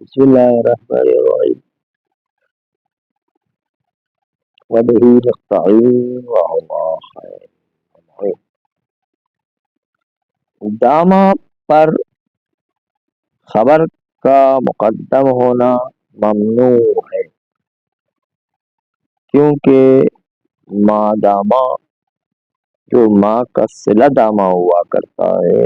بسم الله الرحمن الرحيم وبه نستعين وهو خير المعين. داما پر خبر کا مقدم ہونا ممنوع ہے کیونکہ ماں داما جو ماں کا صلہ داما ہوا کرتا ہے،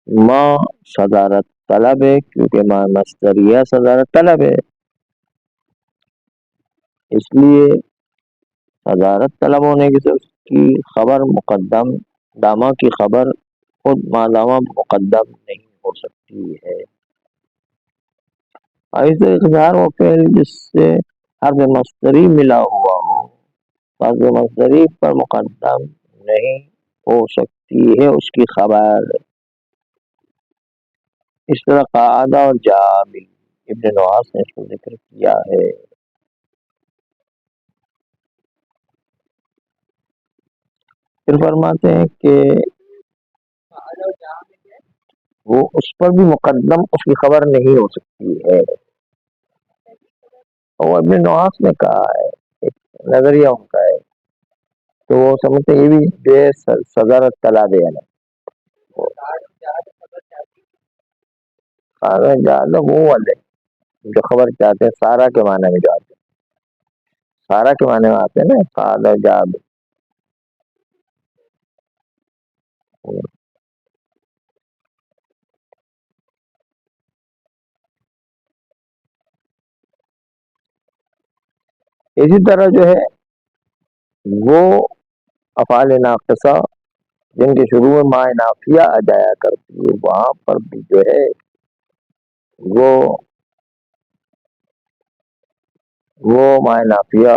ماں صدارت طلب ہے کیونکہ ماں مصدریہ صدارت طلب ہے، اس لیے صدارت طلب ہونے کی سے اس کی خبر مقدم، داما کی خبر خود ماں داما مقدم نہیں ہو سکتی ہے۔ ایسے اقدار و فعل جس سے حرف مصدری ملا ہوا ہو، حرف مصدری پر مقدم نہیں ہو سکتی ہے اس کی خبر۔ اس طرح قاعدہ اور جابی ابن نواس نے اس کو ذکر کیا ہے۔ پھر فرماتے ہیں کہ وہ اس پر بھی مقدم اس کی خبر نہیں ہو سکتی ہے۔ اور ابن نواس نے کہا ہے، ایک نظریہ ان کا ہے، تو وہ سمجھتے ہیں یہ بھی بے صدارت طلب ہے نا۔ زیادہ وہ والے جو خبر چاہتے ہیں سارا کے معنی میں جو آتے ہیں، سارا کے معنی میں آتے ہیں نا، قال جاب۔ اسی طرح جو ہے وہ افعال ناقصہ جن کے شروع میں ماء نافیہ آ جایا کرتی ہے، وہاں پر بھی جو ہے وہ ماء نافیہ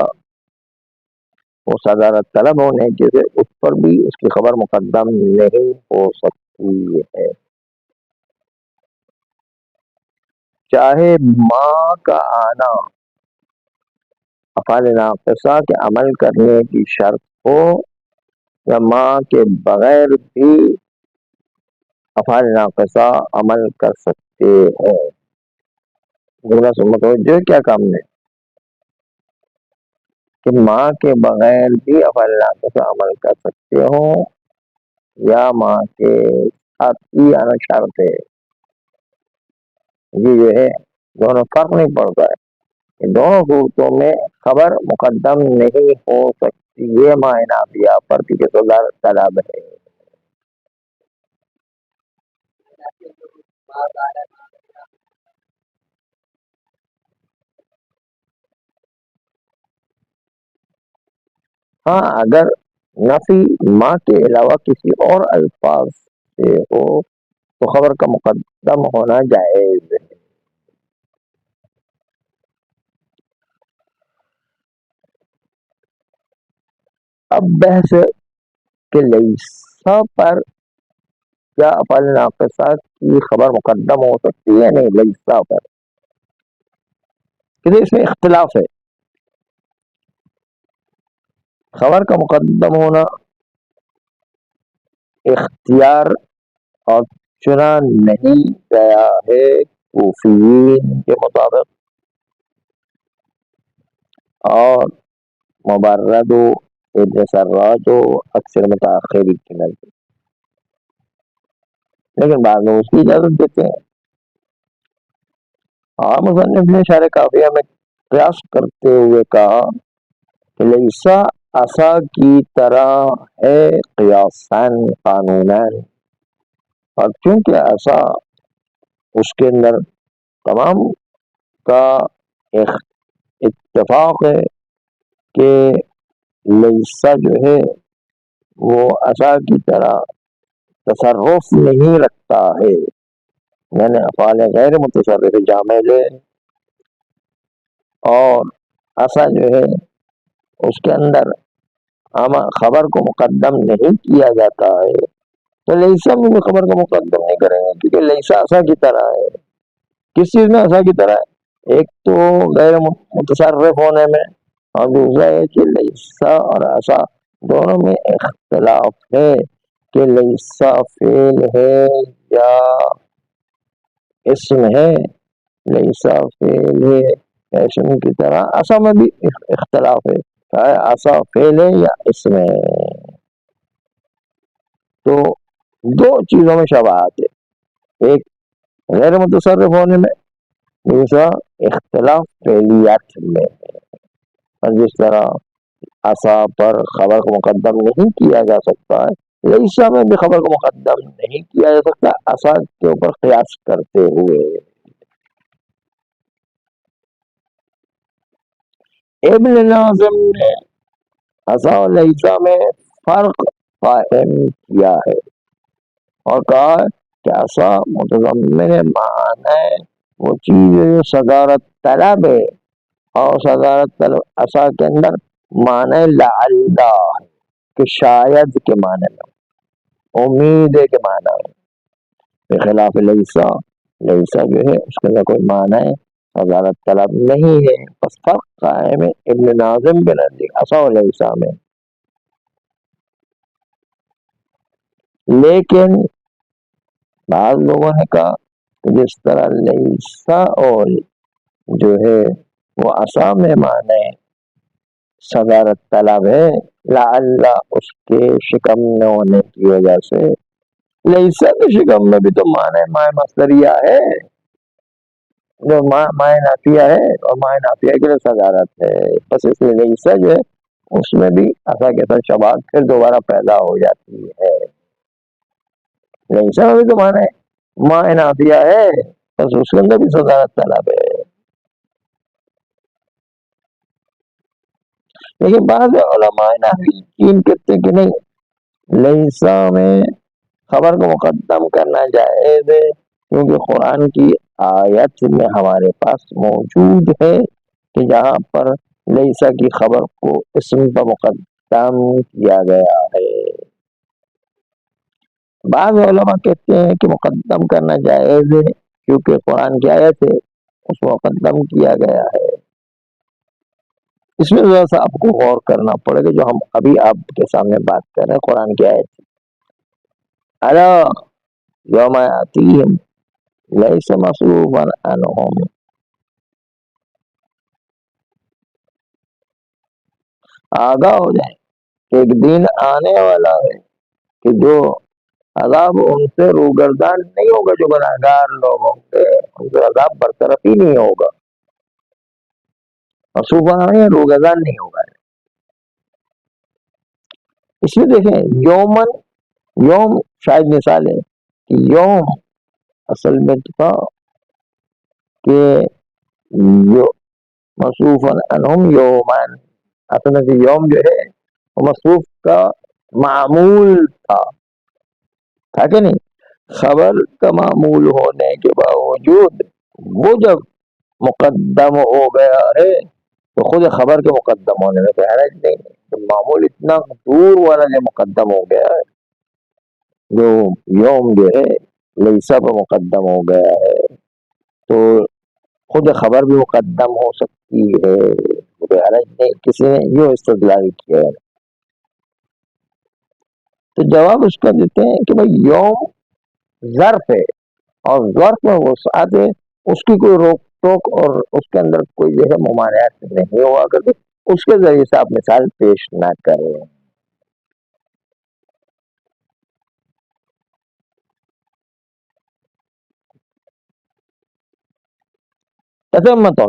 وہ صدارت طلب ہونے کی سے اس پر بھی اس کی خبر مقدم نہیں ہو سکتی ہے، چاہے ماں کا آنا افعال ناقصہ کے عمل کرنے کی شرط ہو یا ماں کے بغیر بھی افعال ناقصہ عمل کر سکتے ہیں۔ جملہ سے متوجہ ہے کیا کام میں کہ ماں کے بغیر بھی افعال ناقصہ عمل کر سکتے ہوں یا ماں کے ساتھ ہی آنا شرط ہے۔ یہ جو ہے دونوں فرق نہیں پڑتا ہے، دونوں صورتوں میں خبر مقدم نہیں ہو سکتی ہے ماء نافیہ پر کہ صدارت طلب ہے۔ ہاں اگر نفی ماں کے علاوہ کسی اور الفاظ سے ہو تو خبر کا مقدم ہونا جائز ہے۔ اب بحث کہ لیسا پر کیا افعال ناقصہ کی خبر مقدم ہو سکتی ہے؟ نہیں، لیسا پر کہ اس میں اختلاف ہے، خبر کا مقدم ہونا اختیار اور چنا نہیں گیا ہے کوفیین کے مطابق، اور مبرد و ابن سراج و اکثر متاخرین کی نظر، لیکن بعض لوگ اس کی اجازت دیتے ہیں۔ اور مصنف نے شرح کافیہ میں قیاس کرتے ہوئے کہا کہ لیسا عصا کی طرح ہے قیاساً قانوناً، اور چونکہ عصا اس کے اندر تمام کا اتفاق ہے کہ لیسا جو ہے وہ عصا کی طرح تصرف نہیں رکھتا ہے، یعنی افعال غیر متصرف جامع ہے، اور عصا جو ہے اس کے اندر خبر کو مقدم نہیں کیا جاتا ہے، تو لیسا میں بھی خبر کو مقدم نہیں کریں گے کیونکہ لیسا عصا کی طرح ہے۔ کس چیز میں عصا کی طرح ہے؟ ایک تو غیر متصرف ہونے میں، اور دوسرا ہے کہ لیسا اور عصا دونوں میں اختلاف ہے کہ لیسا فعل ہے یا اسم ہے، لیسا فعل ہے اسم کی طرح، اسا میں بھی اختلاف ہے، چاہے اسا فعل ہے یا اسم ہے. تو دو چیزوں میں شباہت ہے، ایک غیر متصرف ہونے میں، دوسرا اختلاف فعلیات میں. اور جس طرح اسا پر خبر کو مقدم نہیں کیا جا سکتا ہے، لیسا میں بھی خبر کو مقدم نہیں کیا جا سکتا اسا کے اوپر قیاس کرتے ہوئے. ابن ناظم نے اسا اور لیسا میں فرق قائم کیا ہے اور کہا کہ اسا متضمن معنی وہ چیز ہے جو صدارت طلب ہے، اور صدارت طلب اسا کے اندر معنی لعل ہے کہ شاید کے معنی میں، امید ہے کے معنی میں. بخلاف لیسا، لیسا جو ہے اس کے اندر کوئی معنی ہے صدارت طلب نہیں ہے. بس فرق قائم ہے ابن ناظم کے نزدیک اسا و لیسا میں. لیکن بعض لوگوں نے کہا کہ جس طرح لیسا اور جو ہے وہ اسا میں معنی صدارت طلب ہے، لعل اس کے شکم نہ ہونے کی وجہ سے لیسا کے شکم میں بھی تو معنی مائے مصدریہ ہے جو مائے نافیہ ہے، اور مائے نافیہ کے لیے صدارت ہے. بس اس لیے لیسا جو ہے اس میں بھی اسا کے ساتھ شباہت پھر دوبارہ پیدا ہو جاتی ہے. لیسا میں بھی تو معنی مائے نافیہ ہے، بس اس کے اندر بھی صدارت طلب ہے. لیکن بعض علماء نحویین کہتے ہیں کہ نہیں، لیسا میں خبر کو مقدم کرنا جائز ہے، کیونکہ قرآن کی آیت میں ہمارے پاس موجود ہے کہ جہاں پر لیسا کی خبر کو اسم پر مقدم کیا گیا ہے. بعض علماء کہتے ہیں کہ مقدم کرنا جائز ہے کیونکہ قرآن کی آیت ہے اس کو مقدم کیا گیا ہے. اس میں ذرا سا آپ کو غور کرنا پڑے گا جو ہم ابھی آپ کے سامنے بات کر رہے ہیں قرآن کی آیت. الا یوم یاتیہم لیس مصروفا عنہم، آگاہ ہو جائے کہ ایک دن آنے والا ہے کہ جو عذاب ان سے روگردان نہیں ہوگا، جو گناہگار لوگ ہوں گے ان سے عذاب برطرف ہی نہیں ہوگا، مصروفا نہیں روگردان نہیں ہوگا. اس میں دیکھیں یومن، یوم شاید مثال ہے کہ یوم اصل میں تھا کہ مصروفا انہم یومن، اصل میں یوم جو ہے وہ مصروف کا معمول تھا کہ نہیں. خبر کا معمول ہونے کے باوجود وہ جب مقدم ہو گیا ہے تو خود خبر کے مقدم ہونے میں تو حرج نہیں ہے. تو معمول اتنا دور والا جو مقدم ہو گیا ہے، جو یوم جو ہے لیسا پر مقدم ہو گیا ہے، تو خود خبر بھی مقدم ہو سکتی ہے. حرج نہیں، کسی نے یوں استدلال کیا ہے. تو جواب اس کا دیتے ہیں کہ بھائی یوم ظرف ہے اور ظرف میں وسعت ہے، اس کی کوئی روک ٹوک اور اس کے اندر کوئی جو ہے ممانعت نہیں ہوا کرتے، اس کے ذریعے سے آپ مثال پیش نہ کریں. تسمت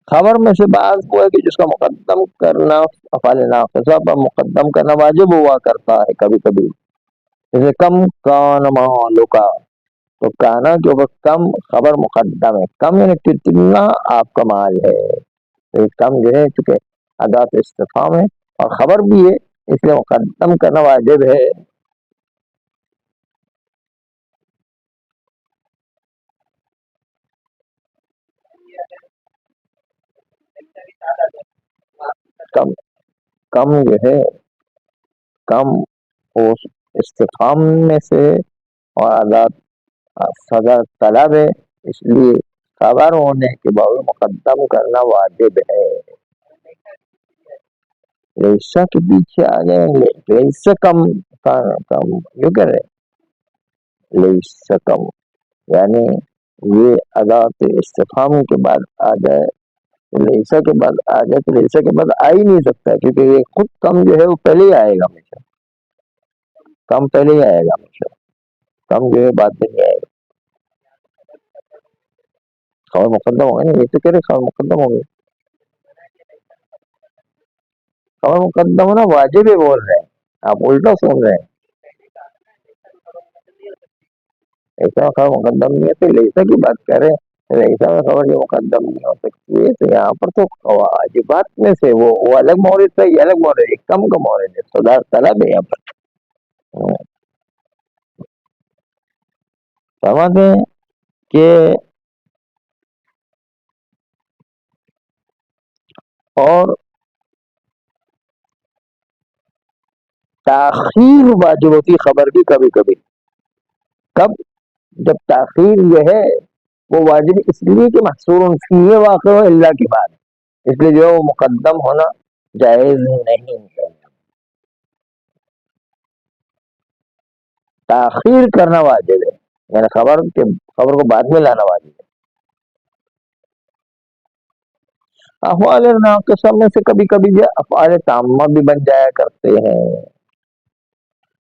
خبر میں سے بعض وہ ہے کہ جس کا مقدم کرنا افعال ناقصہ پر مقدم کرنا واجب ہوا کرتا ہے کبھی کبھی، جیسے کم کان مالکا، تو کانا کے اوپر کم خبر مقدم ہے، کم یعنی کتنا آپ کا مال ہے. تو کم جو ہے چونکہ ادات استفہام ہے اور خبر بھی ہے اس لیے مقدم کرنا واجب ہے. کم، کم جو ہے کم اس استفہام میں سے اور ادات صدر طلب ہے، اس لیے خبر ہونے کے باوجود مقدم کرنا واجب ہے. لیسا کے پیچھے آ جائیں گے، لیسا کم کم یوں کر رہے لیسا کم یعنی یہ ادات استفہام کے بعد آ جائے، لیسا کے بعد آ جائے تو لیسا کے بعد آ ہی نہیں سکتا، کیونکہ یہ خود کم جو ہے وہ پہلے ہی آئے گا ہمیشہ، کم پہلے ہی آئے گا ہمیشہ، کم جو ہے بعد میں نہیں آئے گا، خبر مقدم ہوگا نا، یہ تو کہہ رہے خبر مقدم ہوگی، خبر مقدم ہونا واجب ہے بول رہے ہیں، آپ الٹا سن رہے ہیں، ایسا خبر مقدم نہیں ہے تو لیسا کی بات کر رہے ہیں، لیسا میں خبر جو مقدم نہیں ہو سکتی ہے، تو یہاں پر تو واجبات میں سے وہ الگ مورد ہے، یہ الگ مورد ہے، کم کا مورد ہے، خدا طلب ہے یہاں پر، سمجھتے ہیں کہ اور تاخیر واجب ہوتی خبر کی کبھی کبھی، کب؟ جب تاخیر جو ہے وہ واجب اس لیے کہ محصور فی واقع ہو اللہ کی بات، اس لیے جو ہے وہ مقدم ہونا جائز نہیں ہے، تاخیر کرنا واجب ہے، یعنی خبر کو بعد میں لانا واجب ہے۔ افعال ناقصہ میں سے کبھی کبھی جو افعال تامہ بھی بن جایا کرتے ہیں،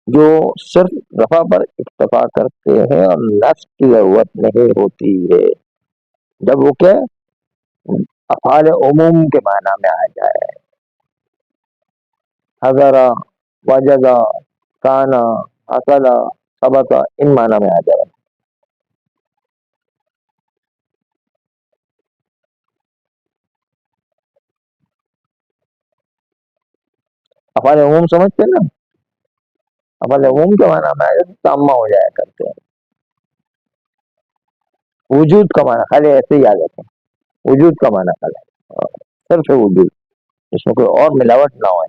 جو صرف رفع پر اکتفا کرتے ہیں اور نصب کی ضرورت نہیں ہوتی ہے، جب وہ کیا افعال عموم کے معنی میں آ جائے، حضرا، وجدا، کانا، اصلا، سبتا، ان معنی میں آ جائے۔ افعال عموم سمجھتے ہیں نا، افعال عموم کے معنی میں آ جائے تو تامہ ہو جایا کرتے ہیں، وجود کا معنی خالی ایسے ہی یاد رکھیں، وجود کا معنی خالی صرف وجود، اس میں کوئی اور ملاوٹ نہ ہو۔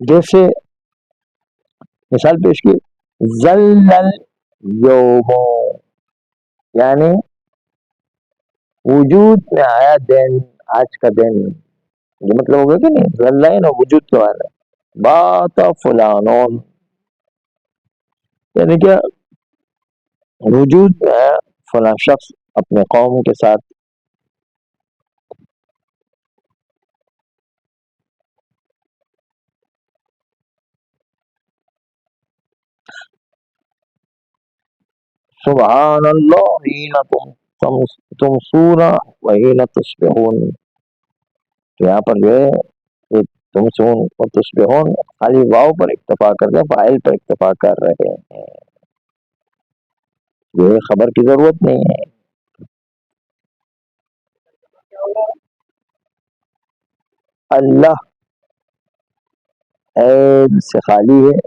جیسے مثال پیش کی، زلل یوم، یعنی وجود میں آیا دن، آج کا دن، یہ مطلب ہوگا کہ نہیں، زلل نا وجود کے معنی، بات فلانون، یعنی کہ وجود میں آیا فلاں شخص اپنے قوم کے ساتھ، سبحان اللہ حین تمسون وحین تصبحون، تو یہاں پر جو ہے یہ تمسون اور تصبحون خالی واو پر اکتفا کر کے فاعل پر اکتفا کر رہے ہیں، یہ خبر کی ضرورت نہیں ہے۔ اللہ عین سے خالی ہے،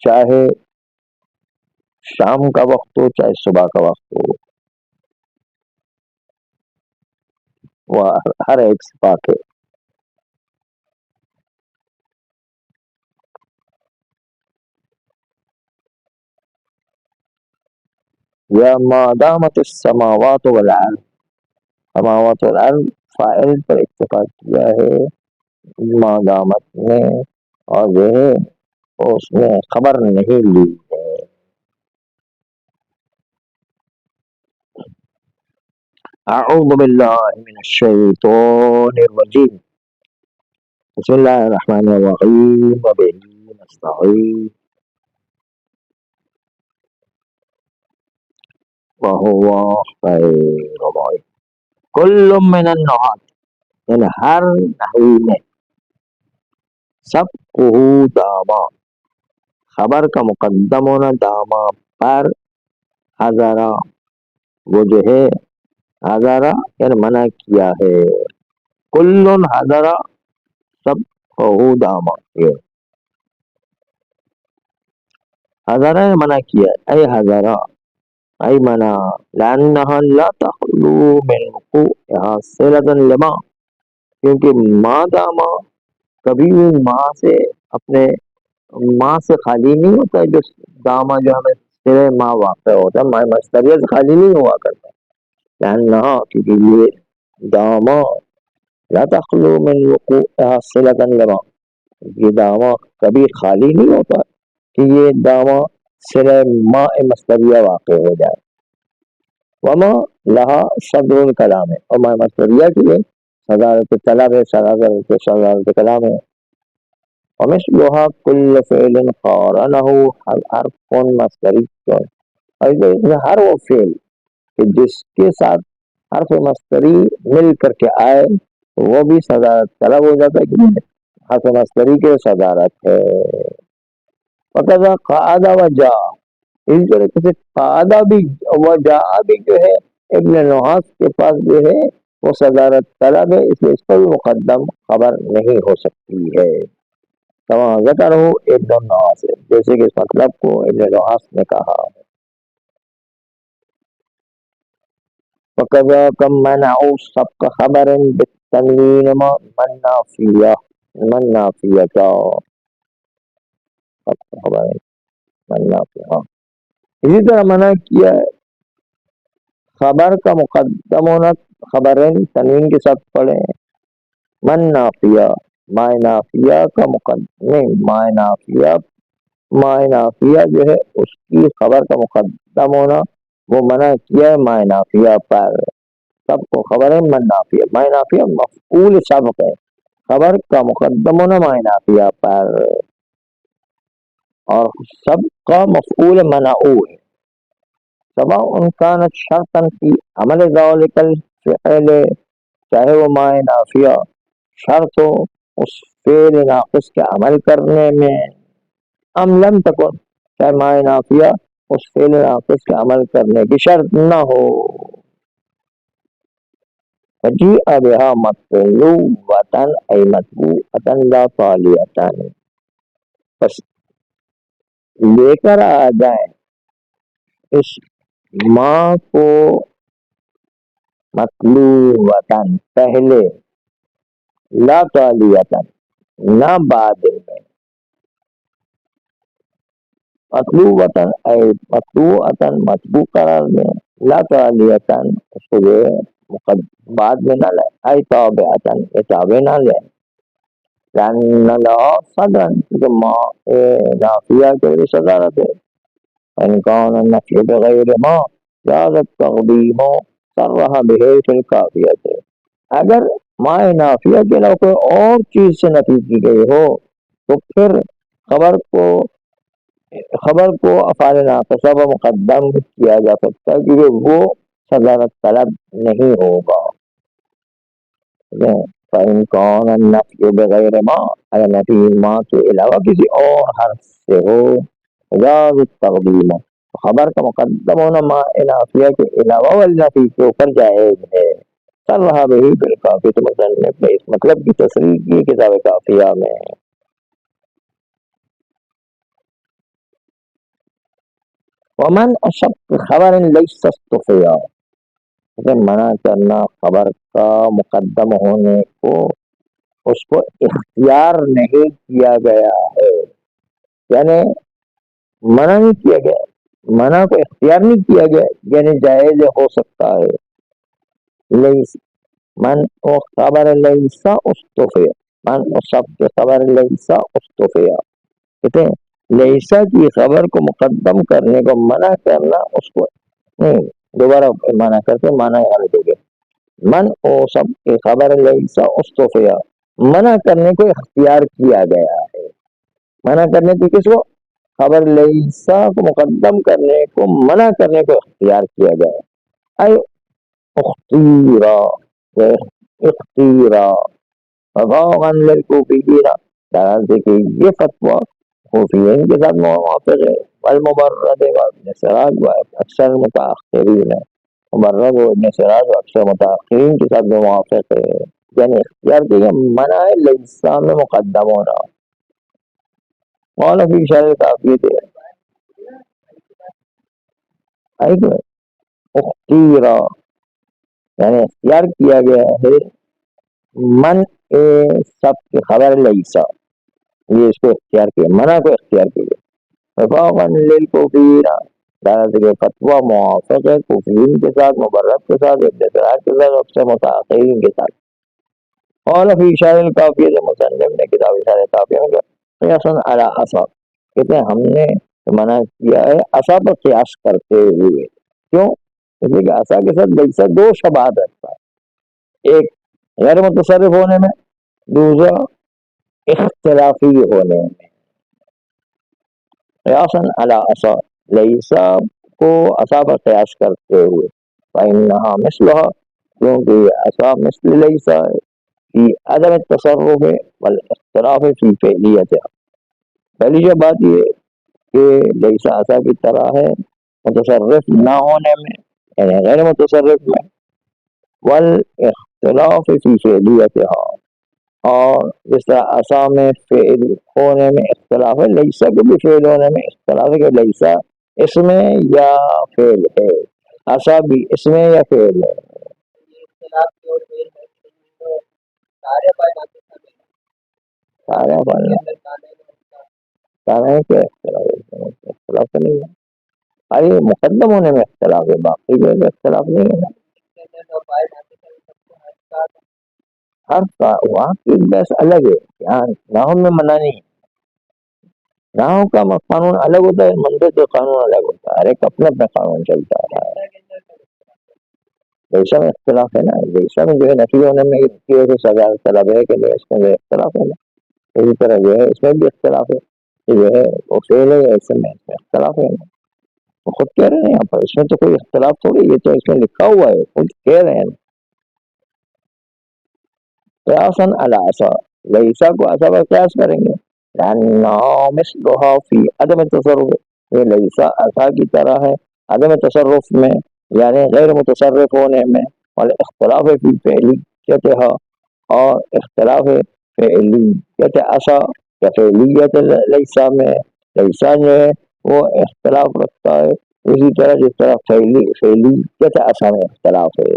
چاہے شام کا وقت ہو چاہے صبح کا وقت ہو، وہ ہر ایک سے پاک ہے۔ یا ما دامت السماوات والارض، سماوات والارض فاعل پر اکتفا کیا ہے ما دامت نے، اور جو ہے اس نے خبر نہیں لی ہے۔ اعوذ باللہ من الشیطان الرجیم، بسم اللہ الرحمن الرحیم، وبہ نستعین، وہو خیر الرازقین۔ کل من النحات، یعنی ہر نحوی میں، سب کو داما، خبر کا مقدم ہونا داما پر، حضرا، وہ جو ہے حضرا یعنی منع کیا ہے، کل حضرا، سب کو داما، یہ حضرا نے منع کیا، اے حضرا، اے منع، لانہا لا تخلو من وقوعها صلة لما، کیونکہ ما داما کبھی بھی ماں سے اپنے ماں سے خالی نہیں ہوتا ہے، جو داما جو ہمیں سرے ماں واقع ہوتا ہے، ماں مستریت خالی نہیں ہوا کرتا، لانہا، کیونکہ یہ داما لا تخلو من وقوعها صلة لما، یہ دعویٰ کبھی خالی نہیں ہوتا کہ یہ دعویٰ صلہ ماء مصدریہ واقع ہو جائے. وما لہا صدر الکلام ہے، اور ماء مصدریہ کی ہے صدارت طلب ہے، صدارت کلام ہے. ومثلها كل فعل قارنه حرف مصدری، اور ہر وہ فعل کہ جس کے ساتھ حرف مصدری مل کر کے آئے تو وہ بھی صدارت طلب ہو جاتا ہے کہ حرف مصدری کے صدارت ہے. وقضا قعدہ و جا، اس طرح سے قعدہ بھی و جا بھی جو ہے ابن نحاس کے پاس جو ہے وہ صدارت طلب ہے، اس لیے اس پر مقدم خبر نہیں ہو سکتی ہے. ذکر ہو ابن نحاس، جیسے کہ اس مطلب کو ابن نحاس نے کہا. وقضا کم منعو سبق خبر بالتنوین من نافیہ، من نافیہ کیا خبر ہے من نافیہ. اسی طرح منع کیا خبر کا مقدم ہونا، خبرین تنوین کے ساتھ پڑھے. من نافیہ، مائے نافیہ کا مقدم نہیں، مائے نافیہ جو ہے اس کی خبر کا مقدم ہونا وہ منع کیا ہے مائے نافیہ پر. سب کو خبر ہے من نافیہ، مائے نافیہ مفعول سبق ہے، خبر کا مقدم ہونا مائے نافیہ پر، اور سب کا مفعول منعو ہے. سواء كانت شرطا فی عمل ذلك الفعل، چاہے وہ مائے نافیہ شرط ہو اس فعل ناقص کے عمل کرنے میں، ام لم تکن، چاہے مائے نافیہ اس فعل ناقص کے عمل کرنے کی شرط نہ ہو. فجیء بها مطلوبة ای مطبوعة لا طالیة، بس لے کر آ جائیں اس ماں کو مطلوبتاً پہلے، لا تالیتاً نہ بعد میں، مطلوبتاً اے مطلوبتاً مطبوع قرار دیں، لا تالیتاً اس کو جو بعد میں نہ لیں، اے تابعتاً یہ تابع نہ لیں. لأن لا صدرا، کیونکہ ماں نافیہ کے لیے صدارت ہے. ان کان النفی بغیر ما جاز التقدیم صرح به فی الکافیہ، اگر ماء نافیہ کے علاوہ کوئی اور چیز سے نفی کی گئی ہو تو پھر خبر کو افعال ناقصہ پر مقدم کیا جا سکتا ہے کیونکہ وہ صدارت طلب نہیں ہوگا. فَإِنْ كَانَ النَّفْيُ بِغَيْرِ مَا، اگر نفی ماں کے علاوہ کسی اور حرف سے ہو جاز التقدیم، خبر کا مقدم ہونا ماء نافیہ کے علاوہ والنفی کے اوپر جائز ہے. صرح به بالکافی، تو مصنف نے اس مطلب کی تصریح کی کتاب کافیہ میں. ومن اشق خبر لیس استفیا، منع کرنا خبر کا مقدم ہونے کو اس کو اختیار نہیں کیا گیا ہے، یعنی منع نہیں کیا گیا، منع کو اختیار نہیں کیا گیا، یعنی جائز ہو سکتا ہے. لیس من او خبر لیسا استفیا، من او سب کے خبر لیسا استفیا، کہتے ہیں لیسا کی خبر کو مقدم کرنے کو منع کرنا، اس کو نہیں دوبارہ منع کرتے معنی غلط ہو گیا. من او سب کی خبر لیسا استفیا، منع کرنے کو اختیار کیا گیا ہے. منع کرنے کی کس کو؟ خبر لیسا کو مقدم کرنے کو منع کرنے کو اختیار کیا گیا ہے. اے اختیرا، اختیرا فغاغن للکوفیین، دراز کہ یہ فتویٰ کوفیین کے ساتھ موافق ہے. والمبرد و ابن سراج و اکثر متاخرین، مبرد و ابن سراج و اکثر متاخرین کے ساتھ موافق ہے. یعنی اختیار کیا منع ہے لیسا میں مقدم ہونا. مولا فی شرح کافی تھے اختیرا، یعنی اختیار کیا گیا ہے من سب کی خبر لیسا، یہ اس کو اختیار کیا، منع کو اختیار کیا. وفاقاً للکوفیین، دراز کہ فتویٰ موافق ہے کوفیین کے ساتھ، مبرد کے ساتھ، ابن سراج کے ساتھ، اکثر متاخرین کے ساتھ. اور فی شرح الکافیہ مصنف نے کتاب شرح کافیہ میں قیاساً علی عصا، کہتے ہیں ہم نے منع کیا ہے عصا پر قیاس کرتے ہوئے، کیوں؟ اس لیے کہ عصا کے ساتھ لیسا دو شباہت رکھتا ہے، ایک غیر متصرف ہونے میں، دوسرا اختلافی ہونے میں۔ قیاساً علی عصا، لیسا کو عصا پر قیاس کرتے ہوئے، فإنہا مثلہا، کیونکہ یہ عصا مثل لیسا ہے، فی عدم التصرف والاختلاف فی فعلیتها۔ پہلی جو بات یہ کہ لیسا عصا کی طرح ہے متصرف نہ ہونے میں، یعنی غیر متصرف میں، والاختلاف فی فعلیتها، اور جس طرح عصا میں فعل ہونے میں اختلاف ہے، لیسا کے بھی فعل ہونے میں اختلاف ہے کہ لیسا اس میں یا فعل ہے، عصا بھی اس میں یا فعل ہے۔ سارے کے اختلاف تو نہیں ہے، ارے مقدم ہونے میں اختلاف ہے، باقی جو اختلاف نہیں ہے۔ ہر وہاں کی بحث الگ ہے، یہاں نحو میں منع نہیں، نحو کا قانون الگ ہوتا ہے، منطق کا قانون الگ ہوتا ہے، ہر ایک اپنا اپنا قانون چلتا ہے۔ جیسا میں اختلاف ہے نا، جیسا میں جو ہے نفی ہونے میں کی وجہ سے سزا طلب ہے کہ اس میں اختلاف ہے نا، اسی طرح جو ہے اس میں بھی اختلاف ہے کہ جو ہے وہ فیل ہے، ایسے میں اس میں اختلاف ہے نا، وہ خود کہہ رہے ہیں یہاں پر اس میں تو کوئی اختلاف تھوڑی، یہ تو اس میں لکھا ہوا ہے، خود کہہ رہے ہیں قیاساً علی عصا، لیسا کو عصا پر قیاس کریں گے، لأنها مثلها فی عدم التصرف، یہ لیسا عصا کی طرح ہے عدم تصرف میں، یعنی غیر متصرف ہونے میں، والاختلاف فی فعلیتها، اور اختلاف فعلیت عصا یا فعلیت لیسا میں، لیسا جو ہے وہ اختلاف رکھتا ہے اسی طرح جس طرح فعلیت عصا میں اختلاف ہے۔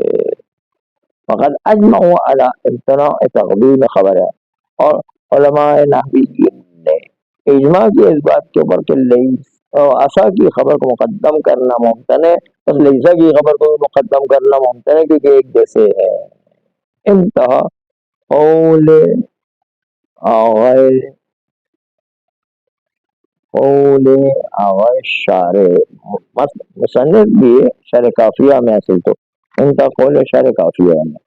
فقد اجمعوا على امتناع تقدیم خبر ہے، اور علماء نحویین نے اجماع کی اس بات کے اوپر کہ عصا کی خبر کو مقدم کرنا ممکن ہے، بس لیسا کی خبر کو مقدم کرنا ممکن ہے کیونکہ ایک جیسے ہے۔ انتہا قول آغائے شارع، مصنف بھی شرح کافیہ میں اصل تو انتہا قول شرح کافیہ میں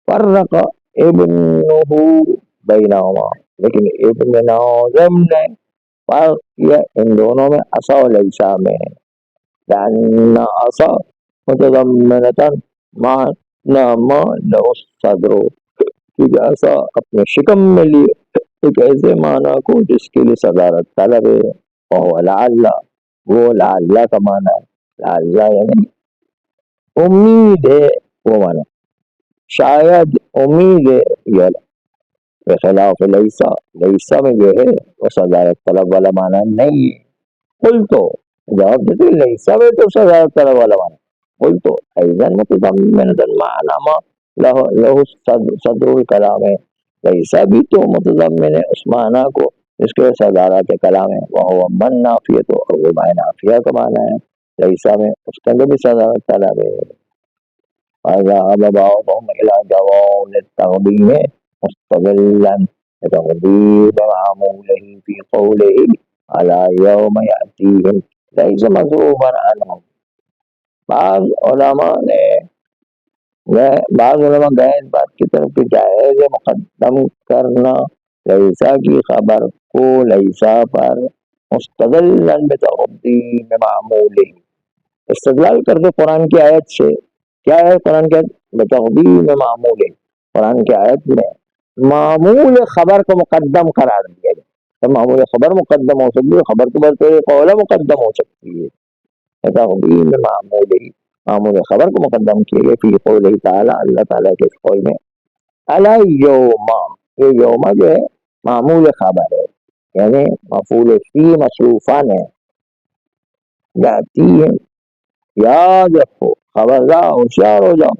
فرق ابنہ بینہما، لیکن ابن ناظم نے فرق کیا ان دونوں میں، عصا و لیسا میں، لأن عصا متضمنۃ معنی ما لہ الصدر، کیونکہ عصا اپنے شکم میں لیے ایک ایسے معنی کو جس کے لیے صدارت طلب ہے، وہو لعل، وہ لعل کا معنی ہے، لعل یعنی امید ہے، وہ معنی شاید امید ہے، یہ بخلاف لیسا، لیسا میں جو ہے وہ صدارت طلب والا معنی نہیں ہے۔ قل تو جواب دیتے لیسا میں تو صدارت طلب والا معنی، قل تو ایضاً متضمنۃ معنی ما لہ صدر الکلام ہے، لیسا بھی تو متضمن ہے اس معنی کو جس کے صدارت کلام ہے، وہو من نافیہ، تو وہ نافیہ کا معنی ہے، لیسا میں اس کے اندر بھی صدارت طلب ہے۔ فذهب بعضهم إلى جواز التقديم مستدلا بتقدير معموله في قوله على يوم يأتيهم ليس مصروفا عنهم، بعض علماء گئے اس بات کی طرف کہ جائز مقدم کرنا لیسا کی خبر کو لیسا پر مستدلا بتقدیم معموله، استدلال کرتے قرآن کی آیت سے، کیا ہے قرآن کی آیت؟ بتقدیم معمول، قرآن کی آیت میں معمول خبر کو مقدم قرار دیا گیا، تو معمول خبر مقدم ہو سکتی ہے، خبر کے بعد قول مقدم ہو سکتی ہے، تقدیم معمول، معمول خبر کو مقدم کیے گئے فی قول تعالی، اللہ تعالیٰ کے قول میں، علی یوم، یہ یوم جو ہے معمول خبر ہے، یعنی مفعول فی مصروفان ہے، جاتی ہے، یاد رکھو، خبردار ہوشیار ہو جاؤ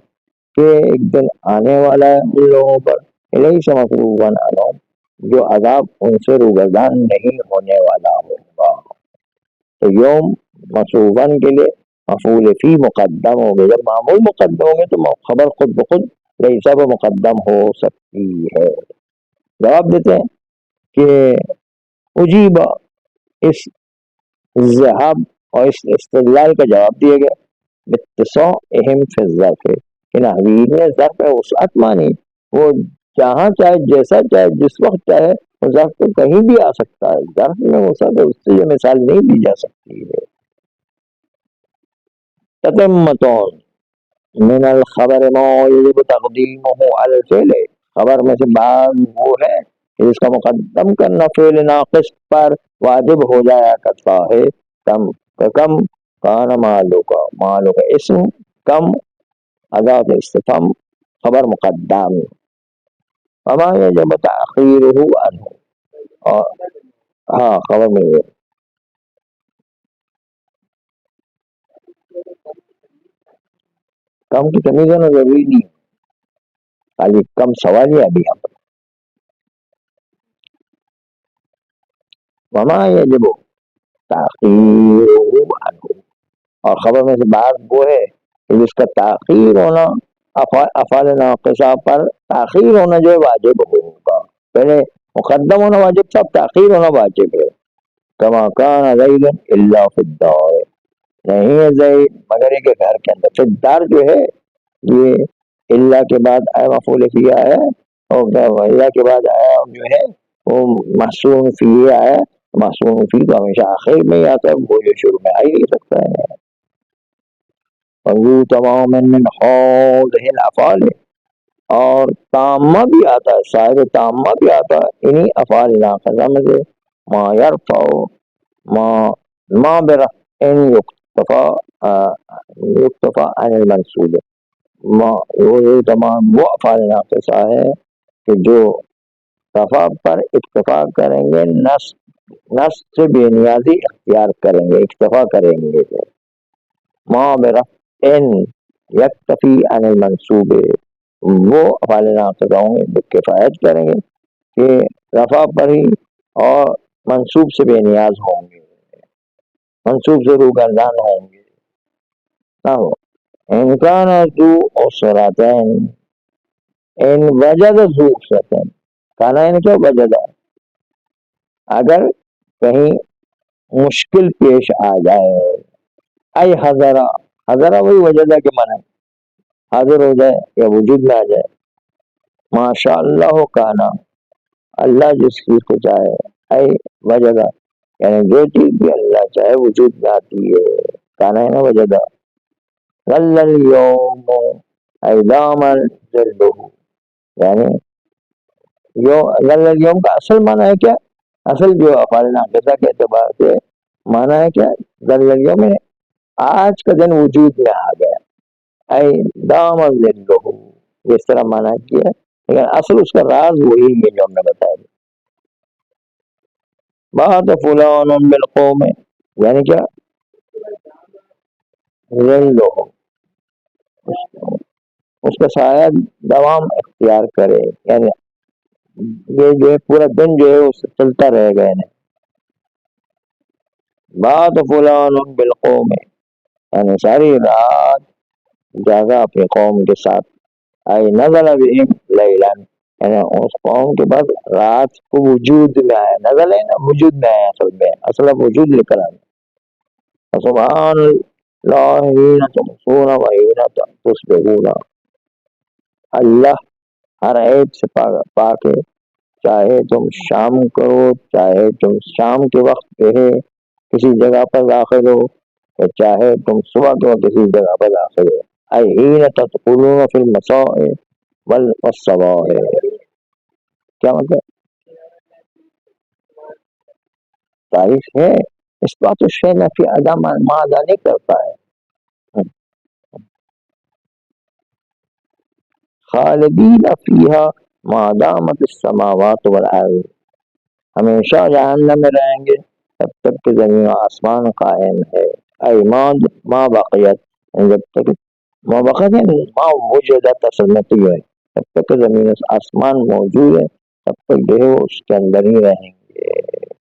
کہ ایک دن آنے والا ہے ان لوگوں پر، الیس مصروفا عنہم، جو عذاب ان سے روگردان نہیں ہونے والا ہوگا، تو یوم مصروفان کے لیے مفعول فی مقدم ہو گئے، جب معمول مقدم ہوں گے تو خبر خود بخود لیسا پہ مقدم ہو سکتی ہے. جواب دیتے ہیں کہ اجیبا، اس ذہاب اور اس استدلال کا جواب دیا گیا باتساع اہم فی الظرف، کہ نحوی نے ظرف وسعت مانی، وہ جہاں چاہے جیسا چاہے جس وقت چاہے وہ ظرف تو کہیں بھی آ سکتا ہے. ظرف میں وسعت ہے، اس سے یہ مثال نہیں دی جا سکتی ہے. تتمتون من الخبر ما يجب تقدیمه علی الفعل، خبر میں سے بعض وہ ہے کہ اس کا مقدم کرنا فعل ناقص پر واجب ہو جایا کرتا ہے. کم کم کان مالو کا اسم، کم ادات استفہام خبر مقدم، وما يجب تأخيره عنه، اور ہاں خبر میں یہ کم کی تمیز ہونا ضروری نہیں، خالی کم سوال ہے ابھی یہاں پر. وما يجب تأخيره عنه، اور خبر میں سے بعض وہ ہے کہ جس کا تاخیر ہونا افعال ناقصہ پر تاخیر ہونا جو ہے واجب ہوگا. پہلے مقدم ہونا واجب تھا، اب تاخیر ہونا واجب ہے. کما کان زید الا فی الدار، نہیں ہے زید مگر ایک گھر کے اندر. فی الدار جو ہے یہ اللہ کے بعد آیا مفعول فیہ ہے، اور اللہ کے بعد آیا جو ہے وہ محصور فیہ آیا. محصور فی تو ہمیشہ آخر میں ہی آتا ہے، وہ جو شروع میں آ ہی نہیں سکتا ہے. وضو تمام من هذه الافعال، اور تامہ بھی آتا ہے، صاحب تامہ بھی آتا ہے انہی افعال ناقصہ میں سے. ما یرفع ما ما برفع ان یکتفا عن المنصوب، ما وہ تمام وہ افعال ناقصہ ہے کہ جو رفع پر اکتفا کریں گے، نصب سے بے نیازی اختیار کریں گے، اکتفا کریں گے. ما برفع ان یکتفی عن المنصوب، وہ افعال ناقصہ ہوں گے جو کفایت کریں گے کہ رفع پر ہی اور منصوب سے بے نیاز ہوں گے، منصوب سے روگردان ہوں گے. امکان ذو اسرتین ان وجد ذو اسرتین، کہنا ہے کیا وجدہ، اگر کہیں مشکل پیش آ جائے. ای حضرہ، حضرہ وہی وجدہ کے معنی حاضر ہو جائے یا وجود میں آ جائے. ماشاء اللہ کانا، اللہ جس چیز کو چاہے، اے وجدہ یعنی جو چیز بھی اللہ چاہے وجود میں آتی ہے. کانا ہے نا وجدہ. غل اليوم اے دام ذلہ، یعنی غل اليوم کا اصل معنی ہے کیا، اصل جو افعال ناقصہ کے اعتبار سے معنی ہے کیا، غل اليوم آج کا دن وجود میں آ گیا. اے دام ذلہ، اس طرح معنی کیا، لیکن اصل اس کا راز وہی ہے جو ہم نے بتایا. بات فلان بالقوم، یعنی کیا ذلہ، اس کا سایہ دوام اختیار کرے، یعنی یہ جو ہے پورا دن جو ہے اس سے چلتا رہے گا. یعنی بات فلان بالقوم، یعنی ساری رات جاگا اپنی قوم کے ساتھ. اے نزل بہم لیلا، یعنی اس قوم کے بعد رات کو وجود میں آیا. نزل ہے نا وجود میں آیا، اصل میں اصل وجود لے کر آیا. سبحان اللہ حین تمسون و حین تصبحون، اللہ ہر عیب سے پاک ہے، چاہے تم شام کرو، چاہے تم شام کے وقت پہ کسی جگہ پر داخل ہو، یا چاہے تم صبح کے وقت کسی جگہ پر داخل ہو. اے حین تدخلون فی المساء والصباح، کیا مطلب تاریخ ہے اس بات الشیء نفی ادا مادہ نہیں کرتا ہے. خالدین فیہا ما دامت السماوات والارض، ہمیشہ جہنم میں رہیں گے جب تک کہ زمین و آسمان قائم ہے. ایمان ما بقیت، جب تک ما بقیت ہے ما وجدت، اصل میں تو یہ ہے جب تک کہ زمین و آسمان موجود ہے تب تک جو ہے وہ اس کے اندر ہی رہیں گے.